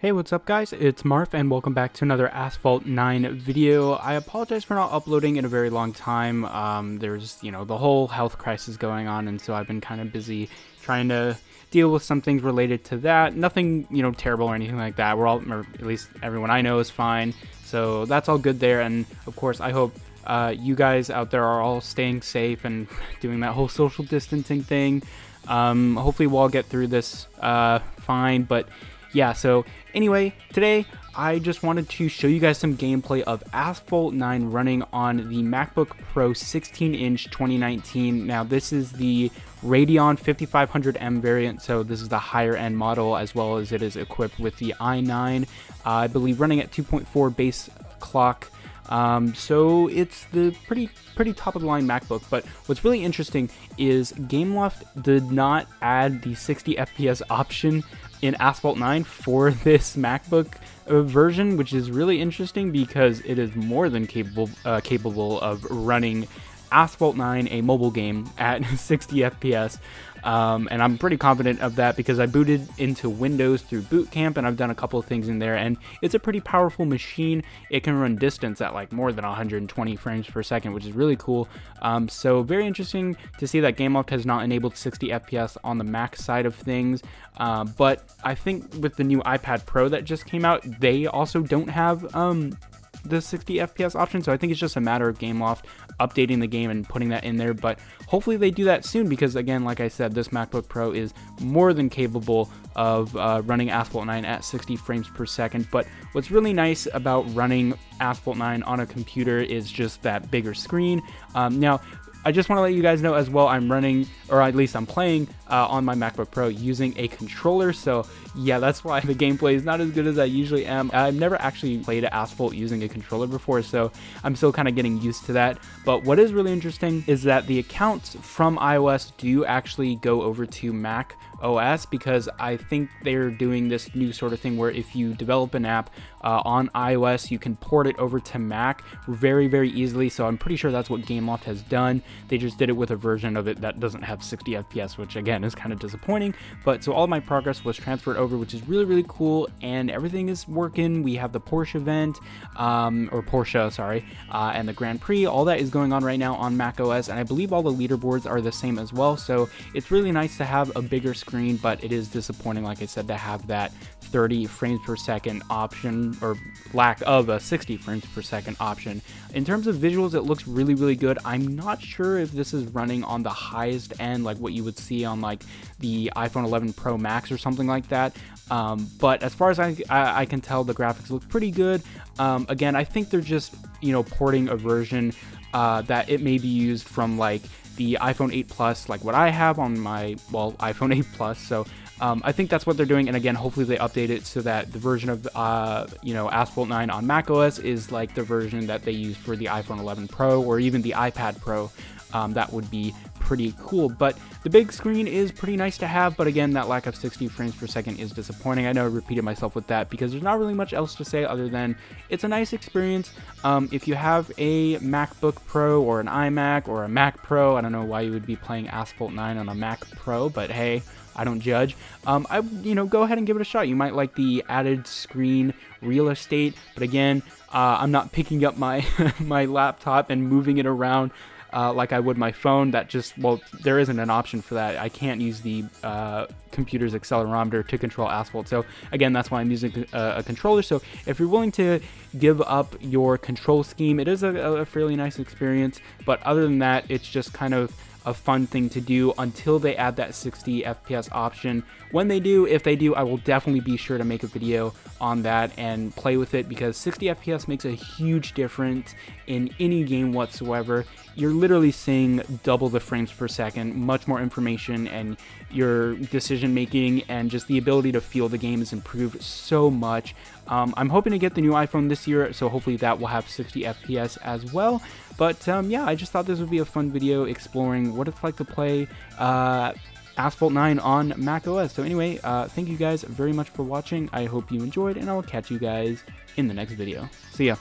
Hey, what's up guys? It's Marf and welcome back to another Asphalt 9 video. I apologize for not uploading in a very long time. There's, the whole health crisis going on, and so I've been kind of busy trying to deal with some things related to that. Nothing, terrible or anything like that. We're all, or at least everyone I know is fine. So that's all good there, and of course I hope you guys out there are all staying safe and doing that whole social distancing thing. Hopefully we'll all get through this fine, but yeah, so anyway, today I just wanted to show you guys some gameplay of Asphalt 9 running on the MacBook Pro 16-inch 2019. Now, this is the Radeon 5500M variant, so this is the higher end model, as well as it is equipped with the i9, I believe running at 2.4 base clock. So it's the pretty top of the line MacBook, but what's really interesting is Gameloft did not add the 60 FPS option in Asphalt 9 for this MacBook version, which is really interesting because it is more than capable of running Asphalt 9, a mobile game, at 60 FPS. And I'm pretty confident of that because I booted into Windows through Boot Camp, and I've done a couple of things in there, and it's a pretty powerful machine. It can run distance at like more than 120 frames per second, which is really cool. So very interesting to see that Gameloft has not enabled 60 FPS on the Mac side of things. But I think with the new iPad Pro that just came out, they also don't have the 60 FPS option, so I think it's just a matter of Gameloft updating the game and putting that in there, but hopefully they do that soon because, again, like I said, this MacBook Pro is more than capable of running Asphalt 9 at 60 frames per second. But what's really nice about running Asphalt 9 on a computer is just that bigger screen. Now, I just want to let you guys know as well, I'm running, or at least I'm playing on my MacBook Pro using a controller. So yeah, that's why the gameplay is not as good as I usually am. I've never actually played Asphalt using a controller before, so I'm still kind of getting used to that. But what is really interesting is that the accounts from iOS do actually go over to Mac OS, because I think they're doing this new sort of thing where if you develop an app on iOS, you can port it over to Mac very, very easily. So I'm pretty sure that's what Gameloft has done. They just did it with a version of it that doesn't have 60 FPS, which again is kind of disappointing. But so all my progress was transferred over, which is really, really cool, and everything is working. We have the Porsche event, or Porsche, sorry, and the Grand Prix. All that is going on right now on Mac OS, and I believe all the leaderboards are the same as well. So it's really nice to have a bigger screen, but it is disappointing, like I said, to have that 30 frames per second option, or lack of a 60 frames per second option. In terms of visuals, it looks really, really good. I'm not sure if this is running on the highest end, like what you would see on like the iPhone 11 Pro Max or something like that. But as far as I can tell, the graphics look pretty good. Again, I think they're just, porting a version that it may be used from like the iPhone 8 Plus, like what I have on my, iPhone 8 Plus. So I think that's what they're doing, and again, hopefully they update it so that the version of Asphalt 9 on macOS is like the version that they use for the iPhone 11 Pro or even the iPad Pro. That would be pretty cool. But the big screen is pretty nice to have, but again, that lack of 60 frames per second is disappointing. I know I repeated myself with that because there's not really much else to say other than it's a nice experience. If you have a MacBook Pro or an iMac or a Mac Pro, I don't know why you would be playing Asphalt 9 on a Mac Pro, but hey, I don't judge. Go ahead and give it a shot. You might like the added screen real estate, but again, I'm not picking up my my laptop and moving it around like I would my phone. That just, there isn't an option for that. I can't use the computer's accelerometer to control Asphalt. So again, that's why I'm using a controller. So if you're willing to give up your control scheme, it is a fairly nice experience. But other than that, it's just kind of a fun thing to do until they add that 60 FPS option. When they do, if they do, I will definitely be sure to make a video on that and play with it, because 60 FPS makes a huge difference in any game whatsoever. You're literally seeing double the frames per second, much more information, and your decision making and just the ability to feel the game is improved so much. I'm hoping to get the new iPhone this year, so hopefully that will have 60 FPS as well. But yeah, I just thought this would be a fun video exploring what it's like to play Asphalt 9 on macOS. So anyway, thank you guys very much for watching. I hope you enjoyed, and I will catch you guys in the next video. See ya.